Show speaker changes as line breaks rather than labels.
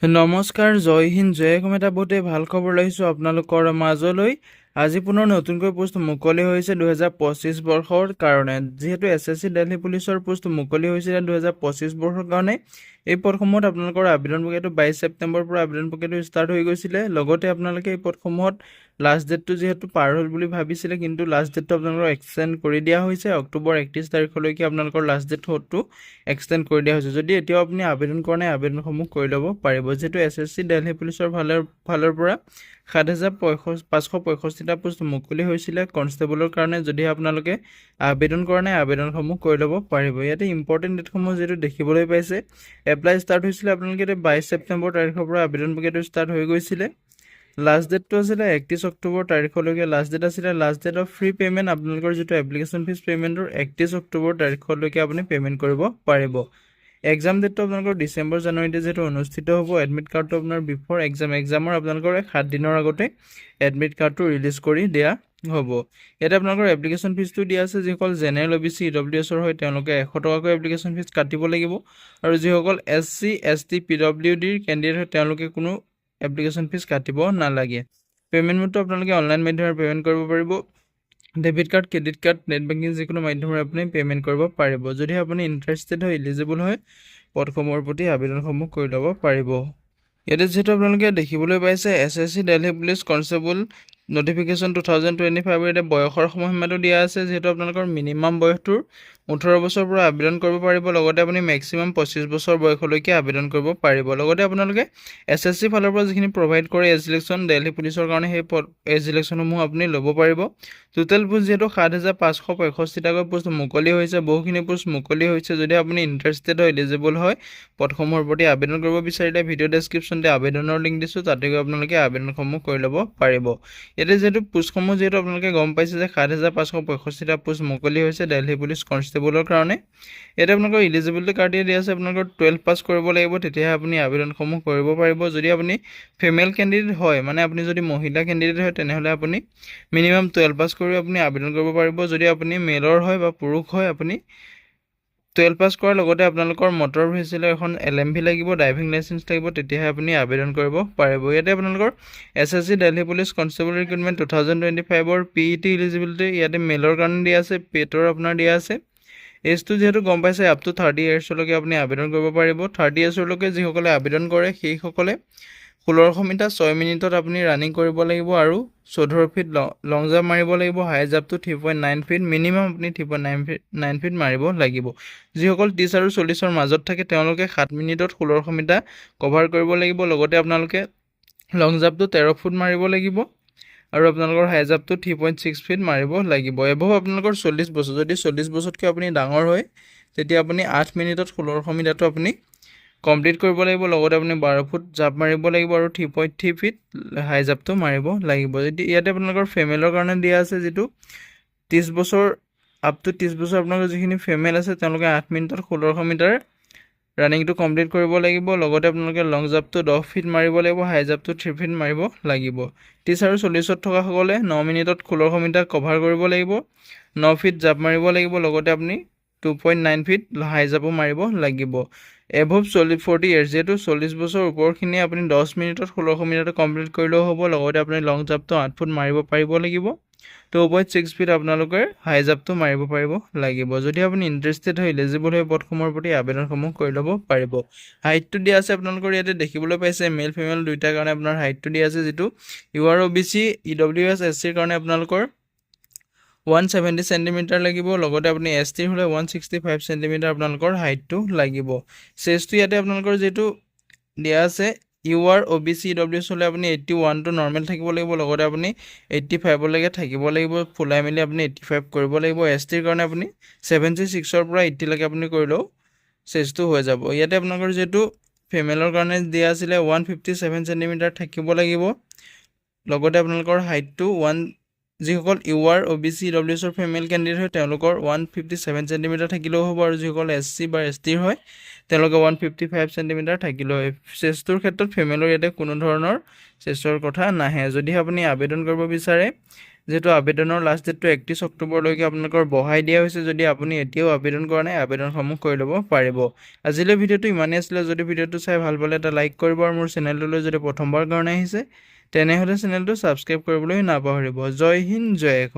নমস্কাৰ, জয় হিন্দ, জয় অসম। এটা বহুতেই ভাল খবৰ লৈছোঁ আপোনালোকৰ মাজলৈ। আজি পুনৰ নতুনকৈ পোষ্ট মুকলি হৈছে 2025 বৰ্ষৰ কাৰণে। যিহেতু SSC দিল্লী পুলিচৰ পোষ্ট মুকলি হৈছিলে 2025 বৰ্ষৰ কাৰণে, এই পদসমূহত আপোনালোকৰ আবেদন প্ৰক্ৰিয়াটো 22 ছেপ্টেম্বৰৰ পৰা আবেদন প্ৰক্ৰিয়াটো ষ্টাৰ্ট হৈ গৈছিলে। লগতে আপোনালোকে এই পদসমূহত লাষ্ট ডেটটো যিহেতু পাৰ হ'ল বুলি ভাবিছিলে, কিন্তু লাষ্ট ডেটটো আপোনালোকৰ এক্সটেণ্ড কৰি দিয়া হৈছে। অক্টোবৰ 31 তাৰিখলৈকে আপোনালোকৰ লাষ্ট ডেটটো এক্সটেণ্ড কৰি দিয়া হৈছে। যদি এতিয়াও আপুনি আবেদন কৰা নাই, আবেদনসমূহ কৰি ল'ব পাৰিব। যিহেতু SSC দিল্লী পুলিচৰ ফালৰ পৰা 7,565টা পোষ্ট মুকলি হৈছিলে কনষ্টেবলৰ কাৰণে। যদি আপোনালোকে আবেদন কৰা নাই, আবেদনসমূহ কৰি ল'ব পাৰিব। ইয়াতে ইম্পৰ্টেণ্ট ডেটসমূহ যিহেতু দেখিবলৈ পাইছে, এপ্লাই ষ্টাৰ্ট হৈছিলে আপোনালোকে 22 ছেপ্টেম্বৰ তাৰিখৰ পৰা আবেদন প্ৰক্ৰিয়াটো ষ্টাৰ্ট হৈ গৈছিলে। লাষ্ট ডেটটো আছিলে 31 অক্টোবৰ তাৰিখলৈকে লাষ্ট ডেট আছিলে। Last date of free payment আপোনালোকৰ যিটো এপ্লিকেশ্যন ফিজ পে'মেণ্টৰ 31 অক্টোবৰ তাৰিখলৈকে আপুনি পে'মেণ্ট কৰিব পাৰিব। এক্সাম ডেটটো আপোনালোকৰ ডিচেম্বৰ জানুৱাৰীতে যিহেতু অনুষ্ঠিত হ'ব। এডমিট কাৰ্ডটো আপোনাৰ বিফৰ এক্সামৰ আপোনালোকৰ 7 দিনৰ আগতে এডমিট কাৰ্ডটো ৰিলিজ কৰি দিয়া হ'ব। ইয়াতে আপোনালোকৰ এপ্লিকেশ্যন ফিজটো দিয়া আছে। যিসকল জেনেৰেল OBC EWS হয় তেওঁলোকে 100 টকাকৈ এপ্লিকেশ্যন ফিজ কাটিব লাগিব, আৰু যিসকল SC ST PWD কেণ্ডিডেট হয় তেওঁলোকে কোনো এপ্লিকেশ্যন ফিজ কাটিব নালাগে। পে'মেণ্ট মোডটো আপোনালোকে অনলাইন মাধ্যমেৰে পে'মেণ্ট কৰিব পাৰিব। Debit card, credit card, net banking যিকোনো মাধ্যমেৰে আপুনি পে'মেণ্ট কৰিব পাৰিব। যদি আপুনি ইণ্টাৰেষ্টেড হয়, এলিজিবল হয়, পদসমূহৰ প্ৰতি আবেদনসমূহ কৰি ল'ব পাৰিব। ইয়াতে যিহেতু আপোনালোকে দেখিবলৈ পাইছে SSC Delhi police constable notification 2025 ইয়াতে বয়সৰ সময়সীমাটো দিয়া আছে। যিহেতু আপোনালোকৰ মিনিমাম বয়সটোৰ 18 বছৰৰ পৰা আবেদন কৰিব পাৰিব। লগতে আপুনি মেক্সিমাম 25 বছৰ বয়সলৈকে আবেদন কৰিব পাৰিব। লগতে আপোনালোকে SSC ফালৰ পৰা যিখিনি প্ৰভাইড কৰে এজ ইলেকশ্যন দিল্লী পুলিচৰ কাৰণে, সেই এজ ইলেকশ্যনসমূহ আপুনি ল'ব পাৰিব। টোটেল পোষ্ট যিহেতু 7,565টাকৈ পোষ্ট মুকলি হৈছে, বহুখিনি পোষ্ট মুকলি হৈছে। যদি আপুনি ইণ্টাৰেষ্টেড হয়, এলিজিবল হয়, পদসমূহৰ প্ৰতি আবেদন কৰিব বিচাৰিলে ভিডিঅ' ডেছক্ৰিপশ্যনতে আবেদনৰ লিংক দিছোঁ, তাতে গৈ আপোনালোকে আবেদনসমূহ কৰি ল'ব পাৰিব। ইয়াতে যিহেতু পোষ্টসমূহ যিহেতু আপোনালোকে গম পাইছে যে 7,565টা পোষ্ট মুকলি হৈছে দিল্লী পুলিচ কনষ্টেবলৰ কাৰণে। ইয়াতে আপোনালোকৰ ইলিজিবিলিটি ক্ৰাইটেৰিয়া দিয়া আছে। আপোনালোকৰ 12 পাছ কৰিব লাগিব, তেতিয়াহে আপুনি আবেদনসমূহ কৰিব পাৰিব। যদি আপুনি ফিমেল কেণ্ডিডেট হয়, মানে আপুনি যদি মহিলা কেণ্ডিডেট হয়, তেনেহ'লে আপুনি মিনিমাম 12 পাছ কৰি আপুনি আবেদন কৰিব পাৰিব। যদি আপুনি মেলৰ হয় বা পুৰুষ হয়, আপুনি 12 পাছ কৰাৰ লগতে আপোনালোকৰ মটৰ ভেহিকেলৰ এখন LMV লাগিব, ড্ৰাইভিং লাইচেঞ্চ লাগিব, তেতিয়াহে আপুনি আবেদন কৰিব পাৰিব। ইয়াতে আপোনালোকৰ SSC Delhi police constable recruitment 2025ৰ PET ইলিজিবিলিটি ইয়াতে মেলৰ কাৰণে দিয়া আছে, পেটৰ আপোনাৰ দিয়া আছে। এজটো যিহেতু গম পাইছে, আপ টু 30 ইয়াৰ্ছলৈকে আপুনি আবেদন কৰিব পাৰিব। 30 ইয়াৰ্ছলৈকে যিসকলে আবেদন কৰে সেইসকলে 1600 মিটাৰ 6 মিনিটত আপুনি ৰানিং কৰিব লাগিব, আৰু 14 ফিট লং জাম্প মাৰিব লাগিব। হাই জাম্পটো 3.9 ফিট, মিনিমাম আপুনি 3.9 ফিট মাৰিব লাগিব। যিসকল 30 আৰু 40ৰ মাজত থাকে তেওঁলোকে 7 মিনিটত 1600 মিটাৰ কভাৰ কৰিব লাগিব। লগতে আপোনালোকে লং জাম্পটো 13 ফুট মাৰিব লাগিব, আৰু আপোনালোকৰ হাই জাম্পটো 3.6 ফিট মাৰিব লাগিব। এভভ আপোনালোকৰ 40 বছৰ, যদি 40 বছৰতকৈ আপুনি ডাঙৰ হয়, তেতিয়া আপুনি 8 মিনিটত 1600 মিটাৰটো আপুনি কমপ্লিট কৰিব লাগিব। লগতে আপুনি 12 ফুট জাম্প মাৰিব লাগিব, আৰু 3.3 ফিট হাই জাম্পটো মাৰিব লাগিব। যদি ইয়াতে আপোনালোকৰ ফিমেলৰ কাৰণে দিয়া আছে, যিটো 30 বছৰ আপ টু 30 বছৰ আপোনালোকৰ যিখিনি ফিমেল আছে তেওঁলোকে 8 মিনিটত 1600 মিটাৰ ৰানিংটো কমপ্লিট কৰিব লাগিব। লগতে আপোনালোকে লং জাম্পটো 10 ফিট মাৰিব লাগিব, হাই জাম্পটো 3 ফিট মাৰিব লাগিব। 30 আৰু 40ত থকাসকলে 9 মিনিটত 1600 মিটাৰ কভাৰ কৰিব লাগিব, 9 ফিট জাম্প মাৰিব লাগিব। লগতে আপুনি 2.9 ফিট হাই জাম্পো মাৰিব লাগিব। এভভ 40 ইয়াৰ্ছ, যিহেতু 40 বছৰ ওপৰখিনি আপুনি 10 মিনিটত 1600 মিটাৰটো কমপ্লিট কৰিলেও হ'ব। লগতে আপুনি লং জাম্পটো 8 ফুট মাৰিব পাৰিব লাগিব, 2.6 ফিট আপোনালোকে হাই জাম্পটো মাৰিব পাৰিব লাগিব। যদি আপুনি ইণ্টাৰেষ্টেড হয়, এলিজিবল হয়, পদসমূহৰ প্ৰতি আবেদনসমূহ কৰি ল'ব পাৰিব। হাইটটো দিয়া আছে আপোনালোকৰ ইয়াতে দেখিবলৈ পাইছে, মেল ফিমেল দুইটাৰ কাৰণে আপোনাৰ হাইটটো দিয়া আছে। যিটো UR OBC EWS SCৰ কাৰণে আপোনালোকৰ 170 চেণ্টিমিটাৰ লাগিব। লগতে আপুনি ST হ'লে 165 চেণ্টিমিটাৰ আপোনালোকৰ হাইটটো লাগিব। চেষ্টটো ইয়াতে আপোনালোকৰ যিটো দিয়া আছে, UR OBC EWS হ'লে আপুনি 81টো নৰ্মেল থাকিব লাগিব। লগতে আপুনি 85লৈকে থাকিব লাগিব, ফুলাই মেলি আপুনি 85 কৰিব লাগিব। STৰ কাৰণে আপুনি 76ৰ পৰা 80লৈকে আপুনি কৰিলেও চেষ্টটো হৈ যাব। ইয়াতে আপোনালোকৰ যিহেতু ফিমেলৰ কাৰণে দিয়া আছিলে 157 চেণ্টিমিটাৰ থাকিব লাগিব। লগতে আপোনালোকৰ হাইটটো যিসকল UR OBC EWSৰ ফিমেল কেণ্ডিডেট হয় তেওঁলোকৰ 157 চেণ্টিমিটাৰ থাকিলেও হ'ব, আৰু যিসকল SC বা STৰ হয় তেওঁলোকে 155 চেণ্টিমিটাৰ থাকিলেও হয়। চেষ্টৰ ক্ষেত্ৰত ফিমেলৰ ইয়াতে কোনো ধৰণৰ চেষ্টৰ কথা নাহে। যদি আপুনি আবেদন কৰিব বিচাৰে, যিহেতু আবেদনৰ লাষ্ট ডেটটো 31 অক্টোবৰলৈকে আপোনালোকৰ বঢ়াই দিয়া হৈছে। যদি আপুনি এতিয়াও আবেদন কৰা নাই, আবেদনসমূহ কৰি ল'ব পাৰিব। আজিলৈ ভিডিঅ'টো ইমানেই আছিলে। যদি ভিডিঅ'টো চাই ভাল পালে এটা লাইক কৰিব আৰু মোৰ চেনেলটোলৈ যদি প্ৰথমবাৰ কাৰণে আহিছে তেনেহ'লে চেনেলটো ছাবস্ক্ৰাইব কৰিবলৈ নাপাহৰিব। জয় হিন্দ, জয় অসম।